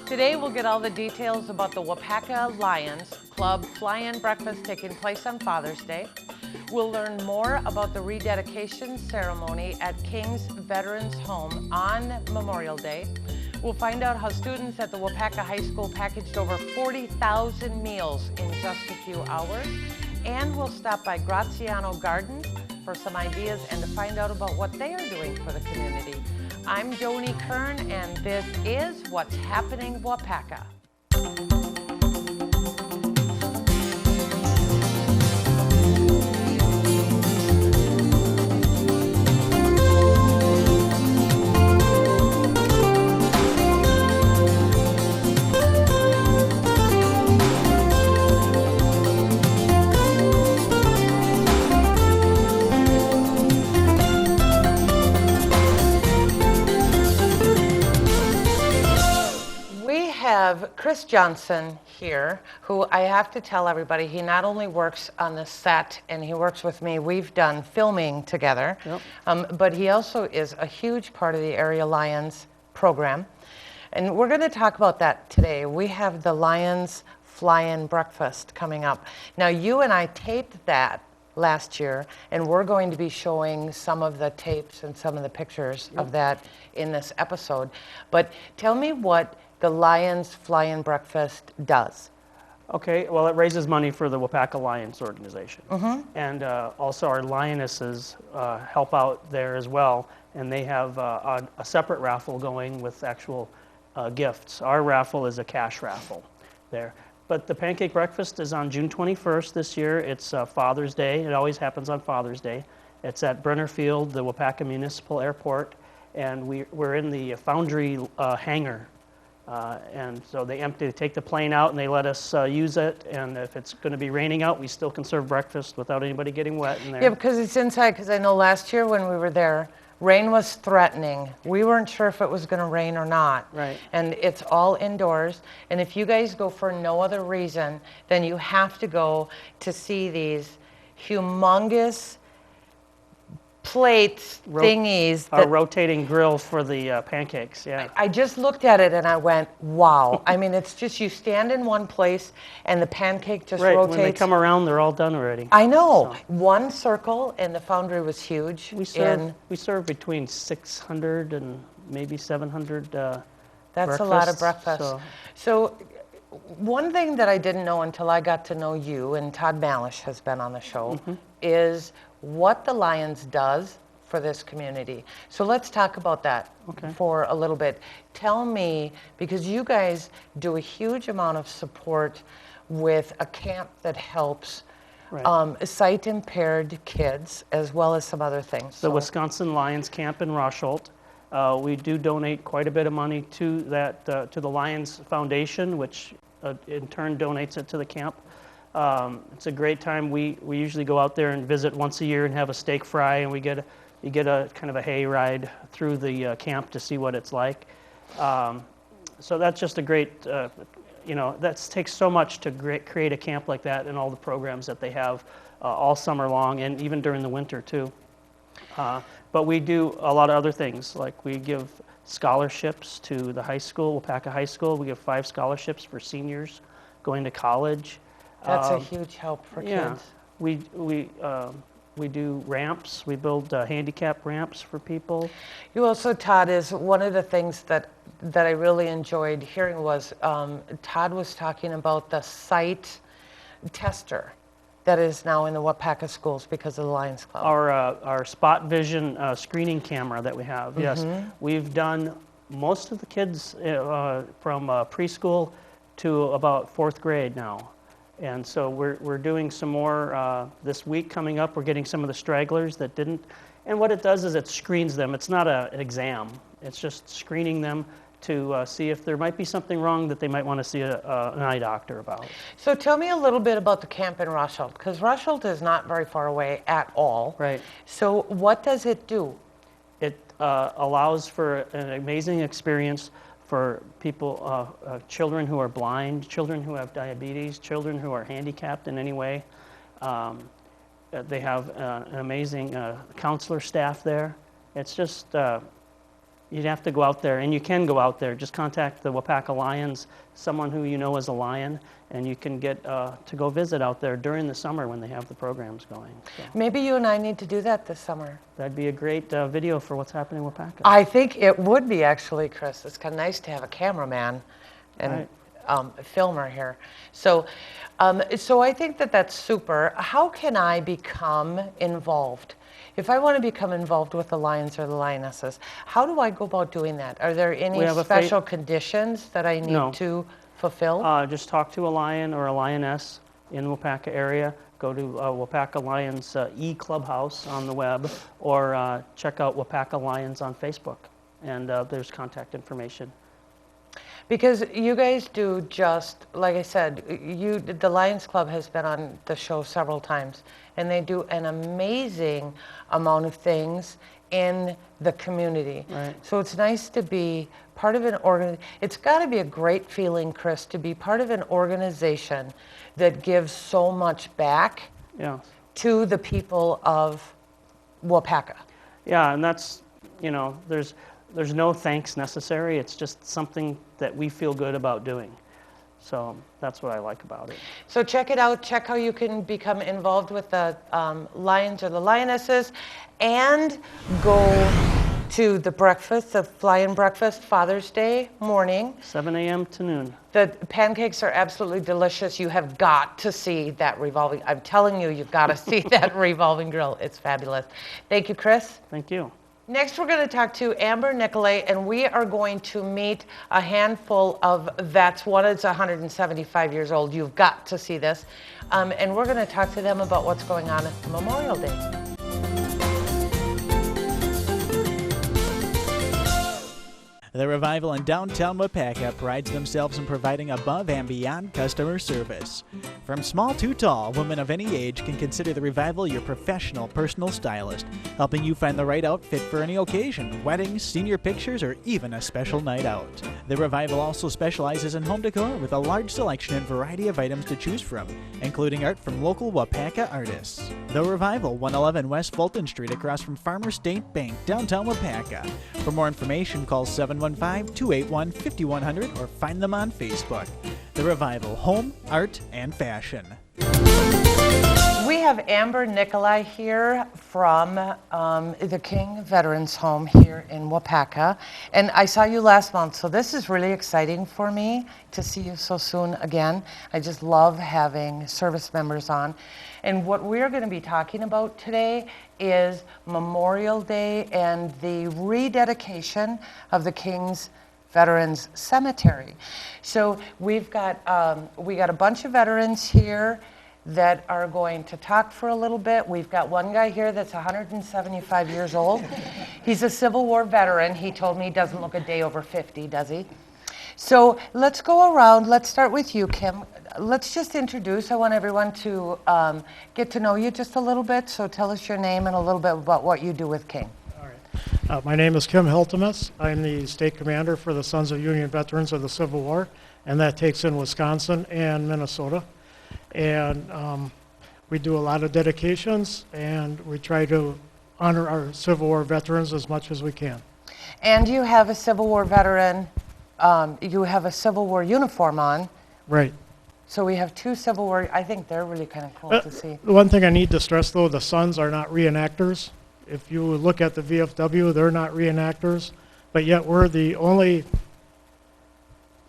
Today we'll get all the details about the Waupaca Lions Club fly-in breakfast taking place on Father's Day. We'll learn more about the rededication ceremony at King's Veterans Home on Memorial Day. We'll find out how students at the Waupaca High School packaged over 40,000 meals in just a few hours. And we'll stop by Graziano Gardens for some ideas and to find out about what they are doing for the community. I'm Joni Kern, and this is What's Happening Waupaca. Have Chris Johnson here, who I have to tell everybody, he not only works on the set and he works with me, we've done filming together, but he also is a huge part of the Area Lions program. And we're going to talk about that today. We have the Lions Fly-In Breakfast coming up. Now, you and I taped that last year, and we're going to be showing some of the tapes and some of the pictures of that in this episode. But tell me what the Lions Fly-In Breakfast does. Okay, well, it raises money for the Waupaca Lions organization. And also our Lionesses help out there as well, and they have a separate raffle going with actual gifts. Our raffle is a cash raffle there. But the pancake breakfast is on June 21st this year. It's Father's Day. It always happens on Father's Day. It's at Brenner Field, the Waupaca Municipal Airport, and we're in the Foundry hangar. And so they take the plane out and they let us use it. And if it's going to be raining out, we still can serve breakfast without anybody getting wet in there. Yeah, because it's inside, because I know last year when we were there, rain was threatening. We weren't sure if it was going to rain or not. Right. And it's all indoors. And if you guys go for no other reason, then you have to go to see these humongous plates, thingies. Our rotating grill for the pancakes, yeah. I just looked at it and I went, wow. I mean, it's just you stand in one place and the pancake just rotates. When they come around, they're all done already. I know. So. One circle, and the Foundry was huge. We serve between 600 and maybe 700 That's a lot of breakfast. So one thing that I didn't know until I got to know you, and Todd Malish has been on the show, is what the Lions does for this community. So let's talk about that for a little bit. Tell me, because you guys do a huge amount of support with a camp that helps sight-impaired kids, as well as some other things. The Wisconsin Lions Camp in Rosholt. We do donate quite a bit of money to that, to the Lions Foundation, which in turn donates it to the camp. It's a great time. We usually go out there and visit once a year and have a steak fry, and you get a kind of a hay ride through the camp to see what it's like. So that's just a great, that takes so much to create a camp like that and all the programs that they have all summer long and even during the winter too. But we do a lot of other things, like we give scholarships to the high school, Waupaca High School. We give 5 scholarships for seniors going to college. That's a huge help for kids. We do ramps. We build handicap ramps for people. You also, Todd, is one of the things that I really enjoyed hearing was Todd was talking about the sight tester that is now in the Waupaca schools because of the Lions Club. Our spot vision screening camera that we have. Yes, we've done most of the kids from preschool to about 4th grade now. And so we're doing some more this week coming up. We're getting some of the stragglers that didn't. And what it does is it screens them. It's not an exam. It's just screening them to see if there might be something wrong that they might want to see an eye doctor about. So tell me a little bit about the camp in Rosholt, because Rosholt is not very far away at all. Right. So what does it do? It allows for an amazing experience for people, children who are blind, children who have diabetes, children who are handicapped in any way. They have an amazing counselor staff there. It's just You'd have to go out there, and you can go out there. Just contact the Waupaca Lions, someone who you know is a Lion, and you can get to go visit out there during the summer when they have the programs going. So Maybe you and I need to do that this summer. that'd be a great video for what's happening in Waupaca. I think it would be actually, Chris. It's kind of nice to have a cameraman and a filmer here. So, so I think that that's super. How can I become involved? If I want to become involved with the Lions or the Lionesses, how do I go about doing that? Are there any special conditions that I need to fulfill? Just talk to a Lion or a Lioness in Waupaca area. Go to Waupaca Lions e-clubhouse on the web, or check out Waupaca Lions on Facebook, and there's contact information. Because you guys do just, like I said, the Lions Club has been on the show several times, and they do an amazing amount of things in the community. Right. So it's nice to be part of an organization. It's got to be a great feeling, Chris, to be part of an organization that gives so much back to the people of Waupaca. Yeah, and that's, you know, there's no thanks necessary. It's just something that we feel good about doing. So that's what I like about it. So check it out. Check how you can become involved with the Lions or the Lionesses, and go to the breakfast, the fly-in breakfast, Father's Day morning. 7 a.m. to noon. The pancakes are absolutely delicious. You have got to see that revolving, I'm telling you, you've got to see that revolving grill. It's fabulous. Thank you, Chris. Thank you. Next, we're going to talk to Amber Nicolay, and we are going to meet a handful of vets. One is 175 years old. You've got to see this. And we're going to talk to them about what's going on Memorial Day. The Revival in downtown Waupaca prides themselves in providing above and beyond customer service. From small to tall, women of any age can consider the Revival your professional personal stylist, helping you find the right outfit for any occasion, weddings, senior pictures, or even a special night out. The Revival also specializes in home decor with a large selection and variety of items to choose from, including art from local Waupaca artists. The Revival, 111 West Fulton Street across from Farmer State Bank, downtown Waupaca. For more information, call 715-281-5100 or find them on Facebook. The Revival, home, art, and fashion. We have Amber Nicolay here from the King Veterans Home here in Waupaca. And I saw you last month, so this is really exciting for me to see you so soon again. I just love having service members on. And what we're going to be talking about today is Memorial Day and the rededication of the King's Veterans Cemetery. So we've got a bunch of veterans here that are going to talk for a little bit. We've got one guy here that's 175 years old. He's a Civil War veteran. He told me he doesn't look a day over 50, does he? So let's go around. Let's start with you, Kim. Let's just introduce. I want everyone to get to know you just a little bit. So tell us your name and a little bit about what you do with King. All right. My name is Kim Hiltemus. I'm the state commander for the Sons of Union Veterans of the Civil War, and that takes in Wisconsin and Minnesota. And we do a lot of dedications, and we try to honor our Civil War veterans as much as we can. And you have a Civil War veteran, you have a Civil War uniform on. Right. So we have two Civil War, I think they're really kind of cool to see. The one thing I need to stress, though, the Sons are not reenactors. If you look at the VFW, they're not reenactors, but yet we're the only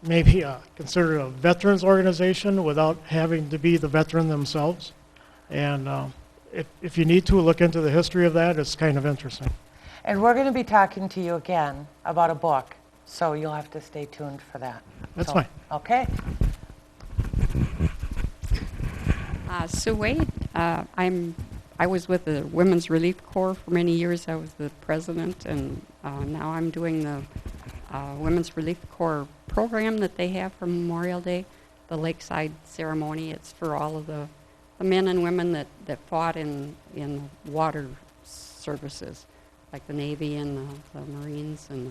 maybe considered a veterans organization without having to be the veteran themselves. And if you need to look into the history of that, it's kind of interesting. And we're going to be talking to you again about a book, so you'll have to stay tuned for that. That's fine. Okay. Sue Wade. I was with the Women's Relief Corps for many years. I was the president, and now I'm doing the Women's Relief Corps program that they have for Memorial Day, the Lakeside ceremony. It's for all of the men and women that fought in water services, like the Navy and the Marines and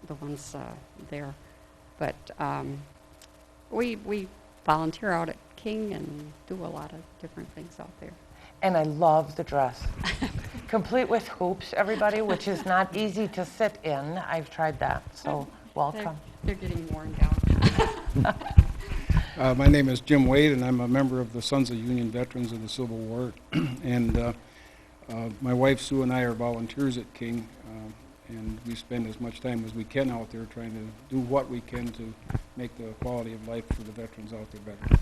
the ones there. But we volunteer out at King and do a lot of different things out there. And I love the dress. complete with hoops, everybody, which is not easy to sit in. I've tried that, so welcome. They're getting worn down. My name is Jim Wade, and I'm a member of the Sons of Union Veterans of the Civil War. And my wife Sue and I are volunteers at King, and we spend as much time as we can out there trying to do what we can to make the quality of life for the veterans out there better.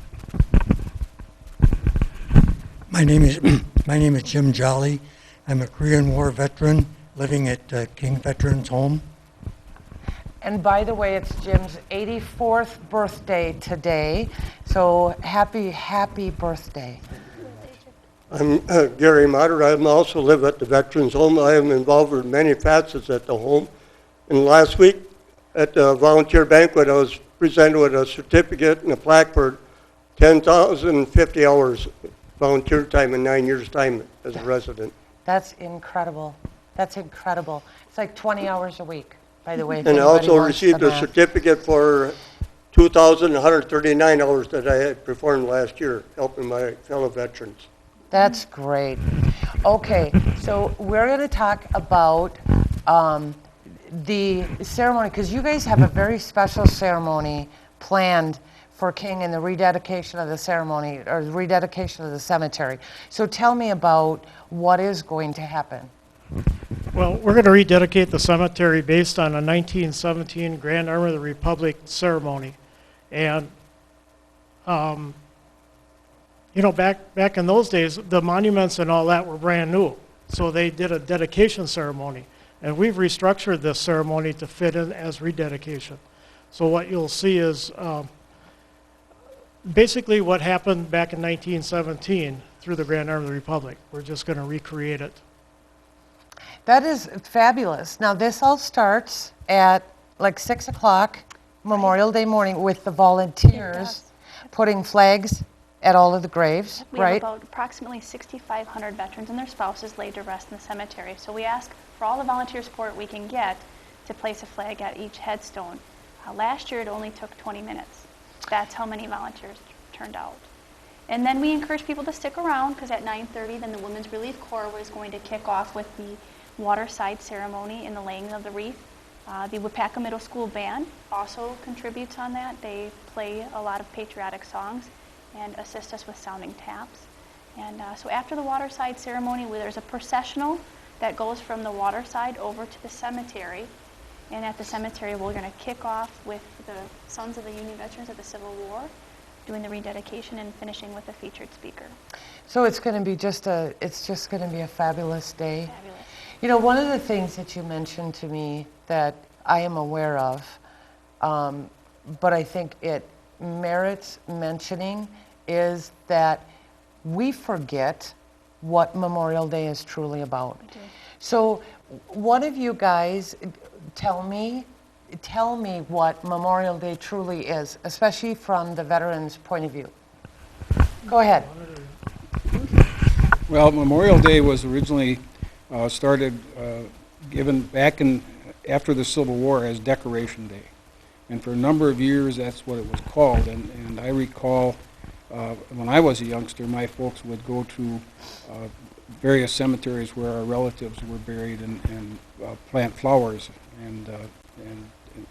My name is Jim Jolly. I'm a Korean War veteran living at King Veterans Home. And by the way, it's Jim's 84th birthday today, so happy birthday. I'm Gary Motter. I also live at the Veterans Home. I am involved with many facets at the home. And last week at the volunteer banquet, I was presented with a certificate and a plaque for 10,050 hours volunteer time in 9 years' time as a resident. That's incredible. That's incredible. It's like 20 hours a week, by the way. And I also received a certificate for 2,139 hours that I had performed last year, helping my fellow veterans. That's great. Okay, so we're going to talk about the ceremony, because you guys have a very special ceremony planned for King and the rededication of the ceremony, or the rededication of the cemetery. So tell me about what is going to happen. Well, we're going to rededicate the cemetery based on a 1917 Grand Army of the Republic ceremony. And, you know, back in those days, the monuments and all that were brand new. So they did a dedication ceremony. And we've restructured this ceremony to fit in as rededication. So what you'll see is basically what happened back in 1917 through the Grand Army of the Republic. We're just going to recreate it. That is fabulous. Now, this all starts at like 6 o'clock Memorial Day morning with the volunteers putting flags at all of the graves, we right? have about approximately 6,500 veterans and their spouses laid to rest in the cemetery. So we ask for all the volunteer support we can get to place a flag at each headstone. Last year it only took 20 minutes. That's how many volunteers turned out. And then we encourage people to stick around, because at 9:30 then the Women's Relief Corps was going to kick off with the waterside ceremony and the laying of the wreath. The Waupaca Middle School Band also contributes on that. They play a lot of patriotic songs and assist us with sounding taps. And so after the waterside ceremony, there's a processional that goes from the waterside over to the cemetery. And at the cemetery, we're going to kick off with the Sons of the Union Veterans of the Civil War, doing the rededication and finishing with a featured speaker. So it's going to be it's just going to be a fabulous day. Fabulous. You know, one of the things that you mentioned to me that I am aware of, but I think it merits mentioning, is that we forget what Memorial Day is truly about. So one of you guys tell me what Memorial Day truly is, especially from the veterans' point of view. Go ahead. Well, Memorial Day was originally given back after the Civil War as Decoration Day. And for a number of years, that's what it was called. And I recall when I was a youngster, my folks would go to various cemeteries where our relatives were buried and plant flowers. And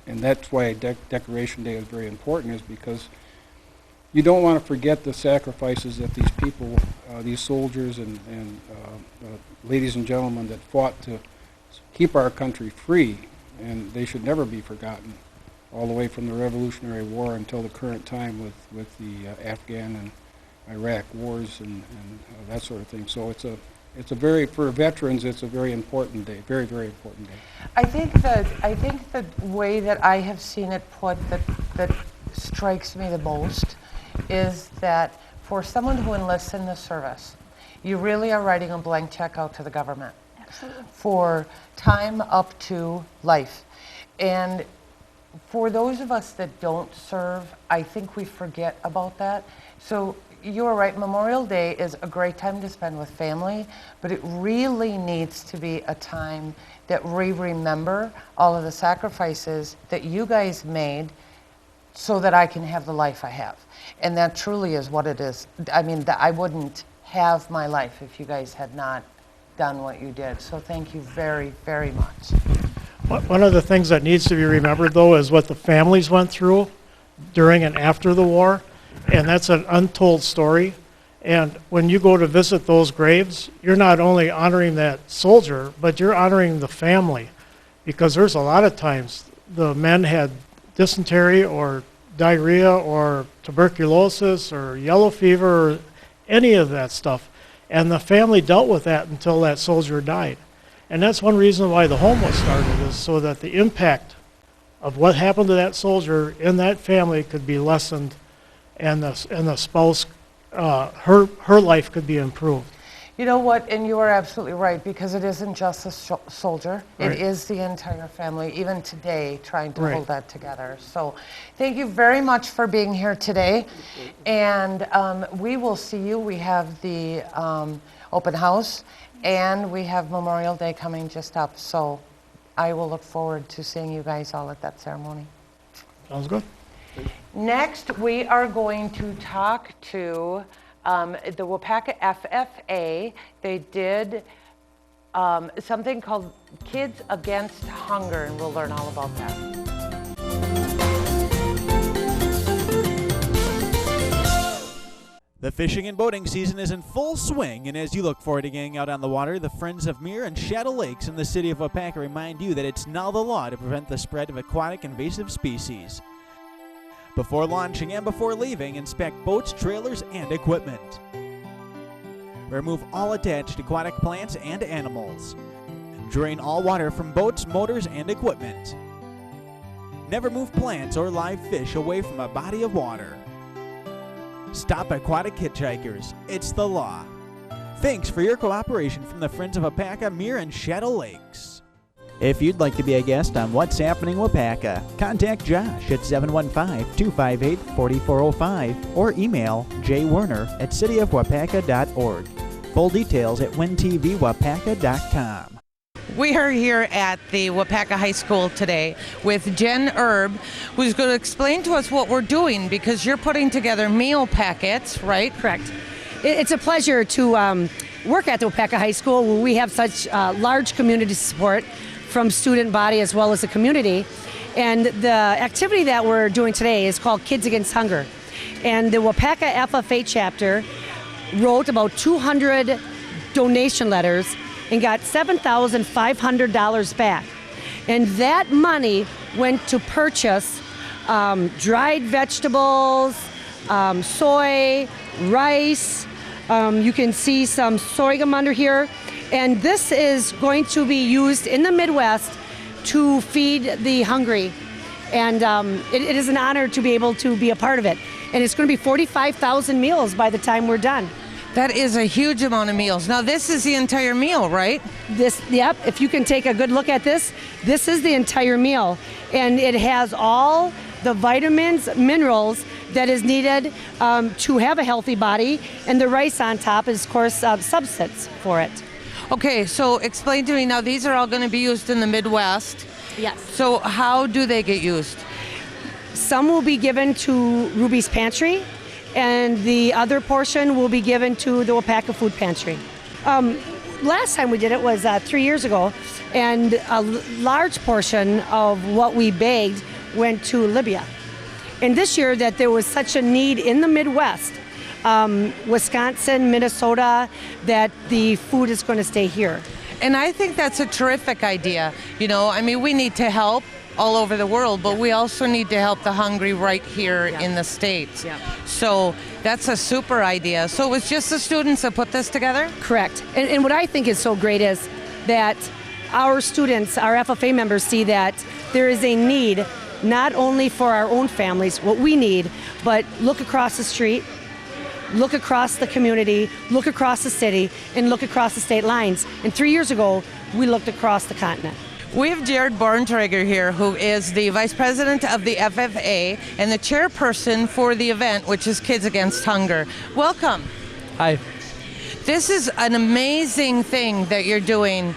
that's why Decoration Day is very important, is because you don't want to forget the sacrifices that these people, these soldiers and ladies and gentlemen that fought to keep our country free, and they should never be forgotten, all the way from the Revolutionary War until the current time with the Afghan and Iraq wars and that sort of thing. So it's a very, for veterans, it's a very important day, very, very important day. I think the way that I have seen it put that strikes me the most is that for someone who enlists in the service, you really are writing a blank check out to the government. Absolutely. For time up to life. And for those of us that don't serve, I think we forget about that. So you're right, Memorial Day is a great time to spend with family, but it really needs to be a time that we remember all of the sacrifices that you guys made so that I can have the life I have. And that truly is what it is. I mean, I wouldn't have my life if you guys had not done what you did. So thank you very, very much. One of the things that needs to be remembered, though, is what the families went through during and after the war, and that's an untold story. And when you go to visit those graves, you're not only honoring that soldier, but you're honoring the family, because there's a lot of times the men had dysentery or diarrhea or tuberculosis or yellow fever or any of that stuff, and the family dealt with that until that soldier died. And that's one reason why the home was started, is so that the impact of what happened to that soldier in that family could be lessened, and the spouse, her life could be improved. You know what, and you are absolutely right, because it isn't just the soldier, Right. it is the entire family, even today, trying to Right. hold that together. So thank you very much for being here today, and we will see you. We have the open house, and we have Memorial Day coming just up, so I will look forward to seeing you guys all at that ceremony. Sounds good. Next, we are going to talk to the Waupaca FFA. They did something called Kids Against Hunger, and we'll learn all about that. The fishing and boating season is in full swing, and as you look forward to getting out on the water, the Friends of Muir and Shadow Lakes in the city of Waupaca remind you that it's now the law to prevent the spread of aquatic invasive species. Before launching and before leaving, inspect boats, trailers, and equipment. Remove all attached aquatic plants and animals. Drain all water from boats, motors, and equipment. Never move plants or live fish away from a body of water. Stop aquatic hitchhikers. It's the law. Thanks for your cooperation from the Friends of Waupaca, Muir, and Shadow Lakes. If you'd like to be a guest on What's Happening Waupaca, contact Josh at 715-258-4405 or email jwerner@cityofwaupaca.org. Full details at wintvwaupaca.com. We are here at the Waupaca High School today with Jen Erb, who's going to explain to us what we're doing, because you're putting together meal packets, right? Correct. It's a pleasure to work at the Waupaca High School, where we have such large community support from student body as well as the community. And the activity that we're doing today is called Kids Against Hunger. And the Waupaca FFA chapter wrote about 200 donation letters and got $7,500 back. And that money went to purchase dried vegetables, soy, rice. You can see some sorghum under here. And this is going to be used in the Midwest to feed the hungry. And it is an honor to be able to be a part of it. And it's going to be 45,000 meals by the time we're done. That is a huge amount of meals. Now, this is the entire meal, right? Yep, if you can take a good look at this, this is the entire meal. And it has all the vitamins, minerals that is needed to have a healthy body. And the rice on top is, of course, substance for it. Okay, so explain to me now, these are all going to be used in the Midwest. Yes. So how do they get used? Some will be given to Ruby's Pantry, and the other portion will be given to the Waupaca Food Pantry. Last time we did it was 3 years ago, and a large portion of what we bagged went to Libya. And this year that there was such a need in the Midwest, Wisconsin, Minnesota, that the food is going to stay here. And I think that's a terrific idea. You know, I mean, we need to help all over the world, but we also need to help the hungry right here in the States. Yeah. So that's a super idea. So it was just the students that put this together? Correct. And what I think is so great is that our students, our FFA members, see that there is a need not only for our own families, what we need, but look across the street, look across the community, look across the city, and look across the state lines. And 3 years ago, we looked across the continent. We have Jared Borntrager here, who is the Vice President of the FFA and the chairperson for the event, which is Kids Against Hunger. Welcome. Hi. This is an amazing thing that you're doing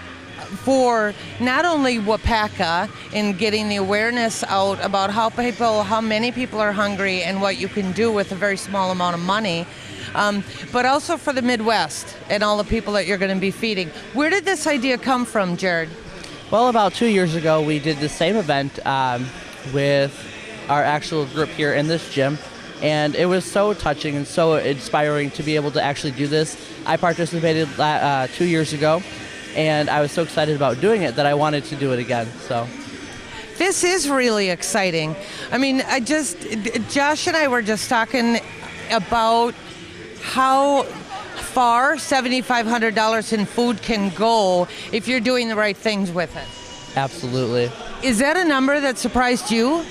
for not only Waupaca in getting the awareness out about how many people are hungry and what you can do with a very small amount of money, but also for the Midwest and all the people that you're going to be feeding. Where did this idea come from, Jared? Well, about 2 years ago, we did the same event with our actual group here in this gym, and it was so touching and so inspiring to be able to actually do this. I participated 2 years ago, and I was so excited about doing it that I wanted to do it again. So this is really exciting. I mean, Josh and I were just talking about how far $7,500 in food can go if you're doing the right things with it. Absolutely. Is that a number that surprised you?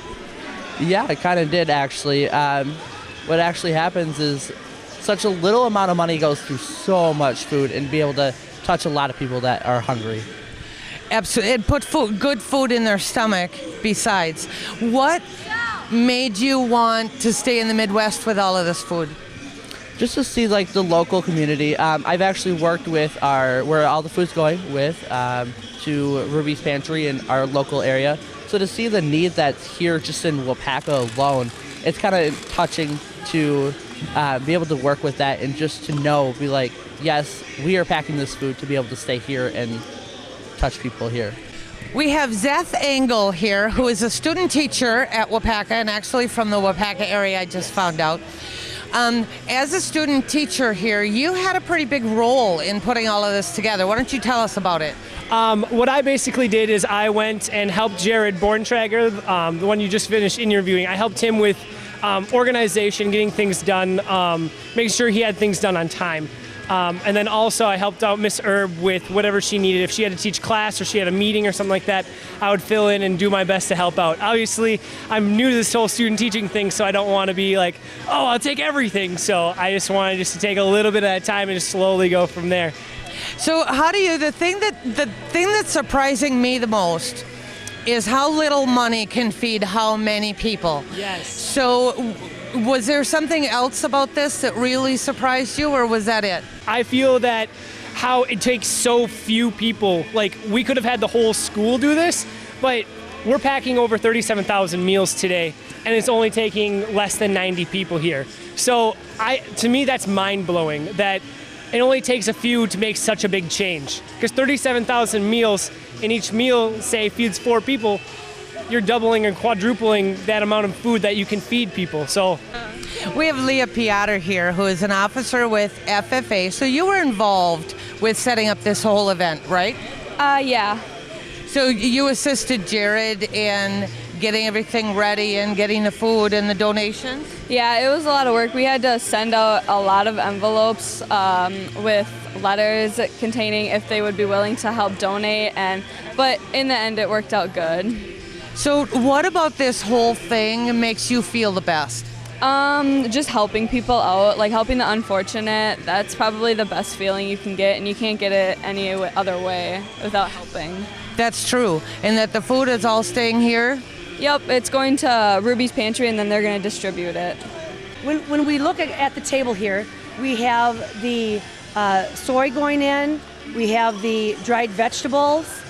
Yeah, it kind of did, actually. What actually happens is such a little amount of money goes through so much food and be able to touch a lot of people that are hungry. Absolutely. And put good food in their stomach besides. What made you want to stay in the Midwest with all of this food? Just to see like the local community. I've actually worked with where all the food's going with to Ruby's Pantry in our local area. So to see the need that's here just in Waupaca alone, it's kind of touching to be able to work with that and just to know, be like, yes, we are packing this food to be able to stay here and touch people here. We have Zeth Engel here, who is a student teacher at Waupaca, and actually from the Waupaca area, I just found out. As a student teacher here, you had a pretty big role in putting all of this together. Why don't you tell us about it? What I basically did is I went and helped Jared Borntrager, the one you just finished interviewing. I helped him with organization, getting things done, making sure he had things done on time. And then also I helped out Miss Erb with whatever she needed. If she had to teach class or she had a meeting or something like that, I would fill in and do my best to help out. Obviously, I'm new to this whole student teaching thing, so I don't want to be like, oh, I'll take everything. So I just wanted to take a little bit at a time and just slowly go from there. So how do you, the thing that's surprising me the most is how little money can feed how many people. Yes. So was there something else about this that really surprised you, or was that it? I feel that how it takes so few people, like we could have had the whole school do this, but we're packing over 37,000 meals today, and it's only taking less than 90 people here. So to me, that's mind-blowing that it only takes a few to make such a big change. Because 37,000 meals, and each meal, say, feeds 4 people, you're doubling and quadrupling that amount of food that you can feed people. So we have Leah Piotr here, who is an officer with FFA. So you were involved with setting up this whole event, right? Yeah. So you assisted Jared in getting everything ready and getting the food and the donations? Yeah, it was a lot of work. We had to send out a lot of envelopes with letters containing if they would be willing to help donate, but in the end it worked out good. So what about this whole thing makes you feel the best? Just helping people out, like helping the unfortunate. That's probably the best feeling you can get, and you can't get it any other way without helping. That's true. And that the food is all staying here? Yep, it's going to Ruby's Pantry, and then they're going to distribute it. When we look at the table here, we have the soy going in, we have the dried vegetables,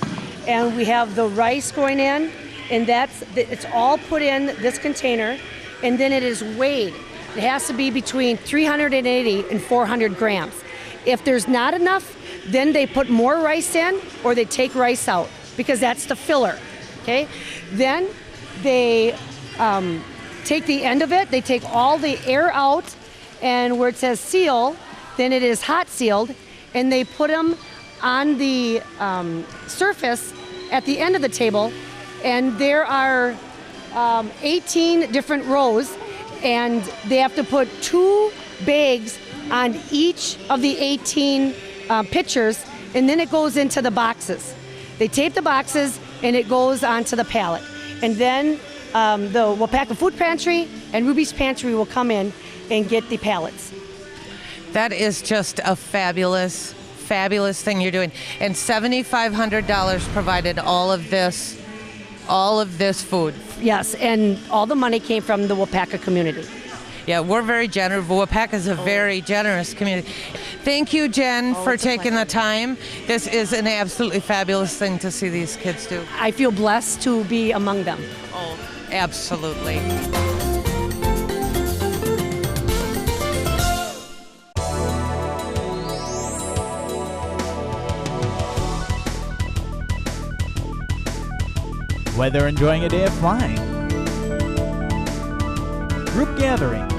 and we have the rice going in, and it's all put in this container, and then it is weighed. It has to be between 380 and 400 grams. If there's not enough, then they put more rice in, or they take rice out, because that's the filler, okay? Then they take the end of it, they take all the air out, and where it says seal, then it is hot sealed, and they put them on the surface at the end of the table, and there are 18 different rows, and they have to put 2 bags on each of the 18 pitchers, and then it goes into the boxes. They tape the boxes, and it goes onto the pallet. And then the Waupaca Food Pantry and Ruby's Pantry will come in and get the pallets. That is just a fabulous, fabulous thing you're doing. And $7,500 provided all of this food. Yes, and all the money came from the Waupaca community. Yeah, we're very generous. Waupaca is a very generous community. Thank you, Jen, for taking the time. This is an absolutely fabulous thing to see these kids do. I feel blessed to be among them. Oh, absolutely. whether enjoying a day of flying, group gatherings,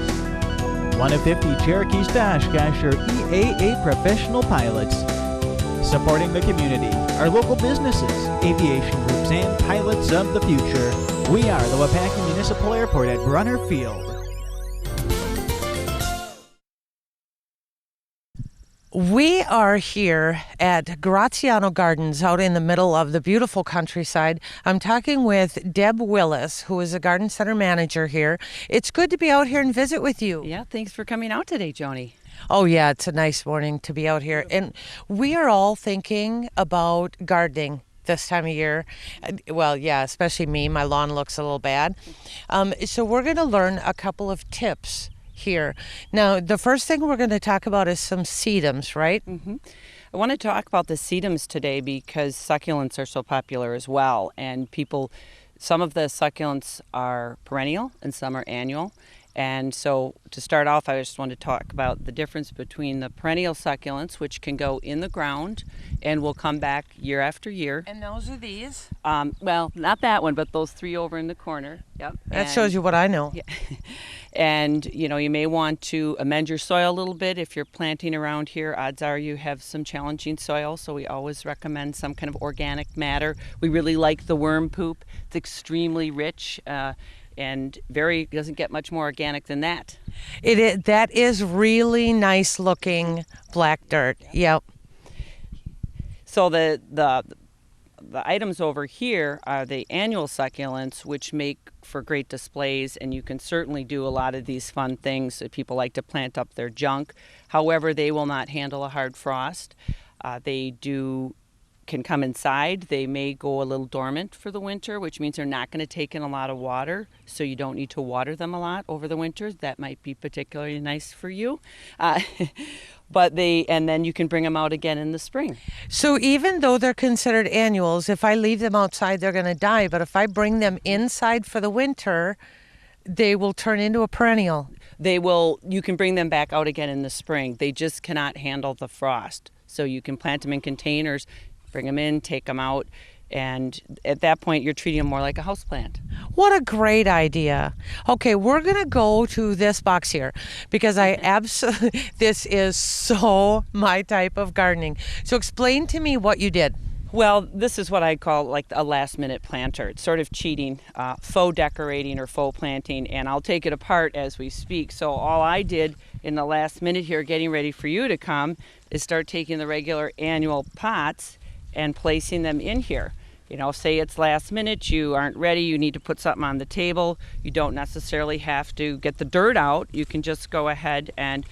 one of 50 Cherokee Oshkosh or EAA professional pilots, supporting the community, our local businesses, aviation groups, and pilots of the future. We are the Waupaca Municipal Airport at Brunner Field. We are here at Graziano Gardens out in the middle of the beautiful countryside. I'm talking with Deb Willis, who is a garden center manager here. It's good to be out here and visit with you. Yeah, thanks for coming out today, Joni. Oh, yeah, it's a nice morning to be out here. And we are all thinking about gardening this time of year. Well, yeah, especially me. My lawn looks a little bad. So we're going to learn a couple of tips here. Now, the first thing we're going to talk about is some sedums, right? Mm-hmm. I want to talk about the sedums today because succulents are so popular as well. And some of the succulents are perennial and some are annual. And so to start off, I just want to talk about the difference between the perennial succulents, which can go in the ground and will come back year after year. And those are these? Well, not that one, but those three over in the corner. Yep. That shows you what I know. Yeah. And, you may want to amend your soil a little bit. If you're planting around here, odds are you have some challenging soil, so we always recommend some kind of organic matter. We really like the worm poop. It's extremely rich. And doesn't get much more organic than that. That is really nice looking black dirt. Yep. So the items over here are the annual succulents, which make for great displays, and you can certainly do a lot of these fun things that people like to plant up their junk. However, they will not handle a hard frost. They can come inside. They may go a little dormant for the winter, which means they're not going to take in a lot of water, so you don't need to water them a lot over the winter. That might be particularly nice for you. And then you can bring them out again in the spring. So even though they're considered annuals, if I leave them outside, they're going to die. But if I bring them inside for the winter, they will turn into a perennial. You can bring them back out again in the spring. They just cannot handle the frost. So you can plant them in containers, bring them in, take them out, and at that point you're treating them more like a houseplant. What a great idea. Okay, we're going to go to this box here because this is so my type of gardening. So explain to me what you did. Well, this is what I call like a last-minute planter. It's sort of cheating, faux decorating or faux planting, and I'll take it apart as we speak. So all I did in the last minute here, getting ready for you to come, is start taking the regular annual pots and placing them in here. Say it's last minute, you aren't ready, you need to put something on the table. You don't necessarily have to get the dirt out. You can just go ahead and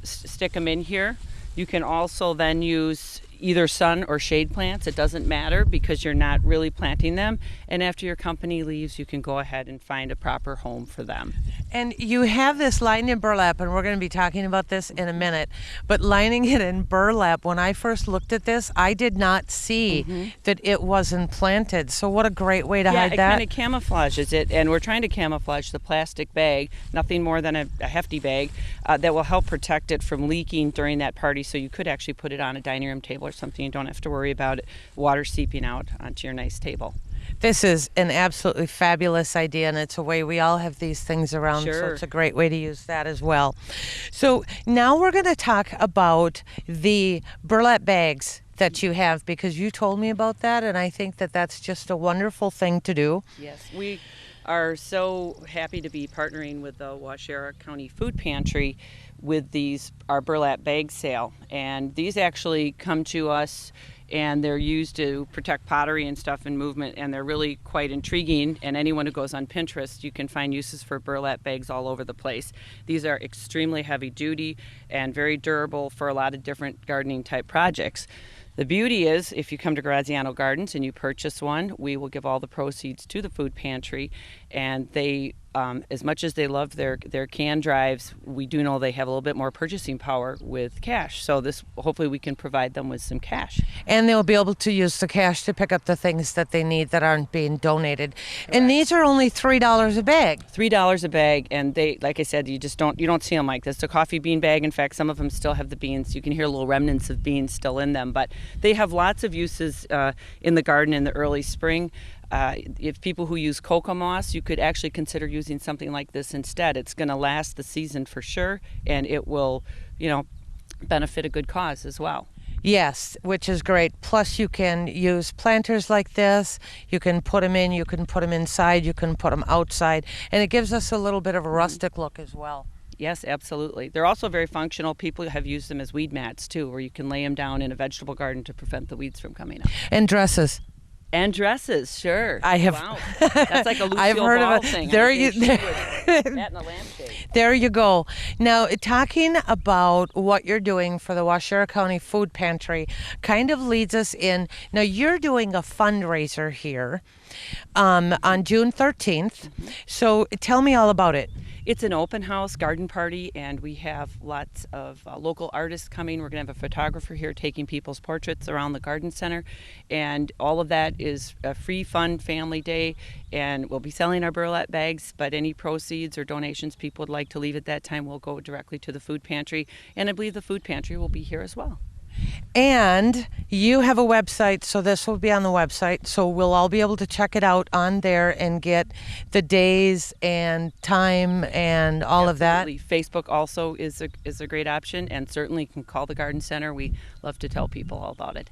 stick them in here. You can also then use either sun or shade plants. It doesn't matter because you're not really planting them. And after your company leaves, you can go ahead and find a proper home for them. And you have this lined in burlap, and we're going to be talking about this in a minute. But lining it in burlap, when I first looked at this, I did not see that it wasn't planted. So what a great way to hide that. Yeah, it kind of camouflages it. And we're trying to camouflage the plastic bag, nothing more than a hefty bag, that will help protect it from leaking during that party. So you could actually put it on a dining room table or something. You don't have to worry about it, water seeping out onto your nice table. This is an absolutely fabulous idea, and it's a way we all have these things around, Sure. so it's a great way to use that as well. So now we're going to talk about the burlap bags that you have, because you told me about that, and I think that that's just a wonderful thing to do. Yes, we are so happy to be partnering with the Waupaca County Food Pantry with our burlap bag sale. And these actually come to us and they're used to protect pottery and stuff in movement, and they're really quite intriguing. And anyone who goes on Pinterest, you can find uses for burlap bags all over the place. These are extremely heavy duty and very durable for a lot of different gardening type projects. The beauty is, if you come to Graziano Gardens and you purchase one, we will give all the proceeds to the food pantry, and they, as much as they love their can drives, we do know they have a little bit more purchasing power with cash. So hopefully we can provide them with some cash. And they'll be able to use the cash to pick up the things that they need that aren't being donated. Correct. And these are only $3 a bag. $3 a bag, and they, like I said, you don't see them like this. It's a coffee bean bag. In fact, some of them still have the beans. You can hear little remnants of beans still in them, but they have lots of uses in the garden in the early spring. if people who use cocoa moss, you could actually consider using something like this instead. It's going to last the season for sure, and it will, benefit a good cause as well. Yes, which is great. Plus, you can use planters like this. You can put them in, you can put them inside, you can put them outside, and it gives us a little bit of a rustic look as well. Yes, absolutely. They're also very functional. People have used them as weed mats too, where you can lay them down in a vegetable garden to prevent the weeds from coming up. And dresses. And dresses, sure. I have. Wow. That's like a Lucille I've heard Ball of it. thing. There I you. think she would put that in a lampshade. There you go. Now, talking about what you're doing for the Waupaca County Food Pantry kind of leads us in. Now, you're doing a fundraiser here on June 13th. So tell me all about it. It's an open house garden party, and we have lots of local artists coming. We're going to have a photographer here taking people's portraits around the garden center, and all of that is a free, fun family day. And we'll be selling our burlap bags, but any proceeds or donations people would like to leave at that time will go directly to the food pantry. And I believe the food pantry will be here as well. And you have a website, so this will be on the website, so we'll all be able to check it out on there and get the days and time and all of that. Facebook also is a great option, and certainly you can call the garden center. We love to tell people all about it.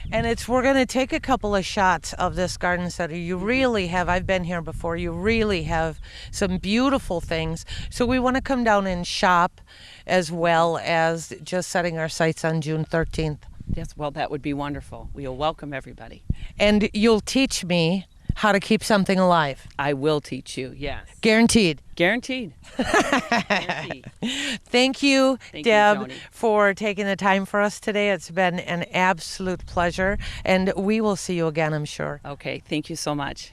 And we're going to take a couple of shots of this garden center. You really have, I've been here before, you really have some beautiful things. So we want to come down and shop as well as just setting our sights on June 13th. Yes, well, that would be wonderful. We'll welcome everybody. And you'll teach me how to keep something alive. I will teach you, yes. Guaranteed. Guaranteed. Guaranteed. Thank you, Thank Deb, you, Joni, for taking the time for us today. It's been an absolute pleasure, and we will see you again, I'm sure. Okay, thank you so much.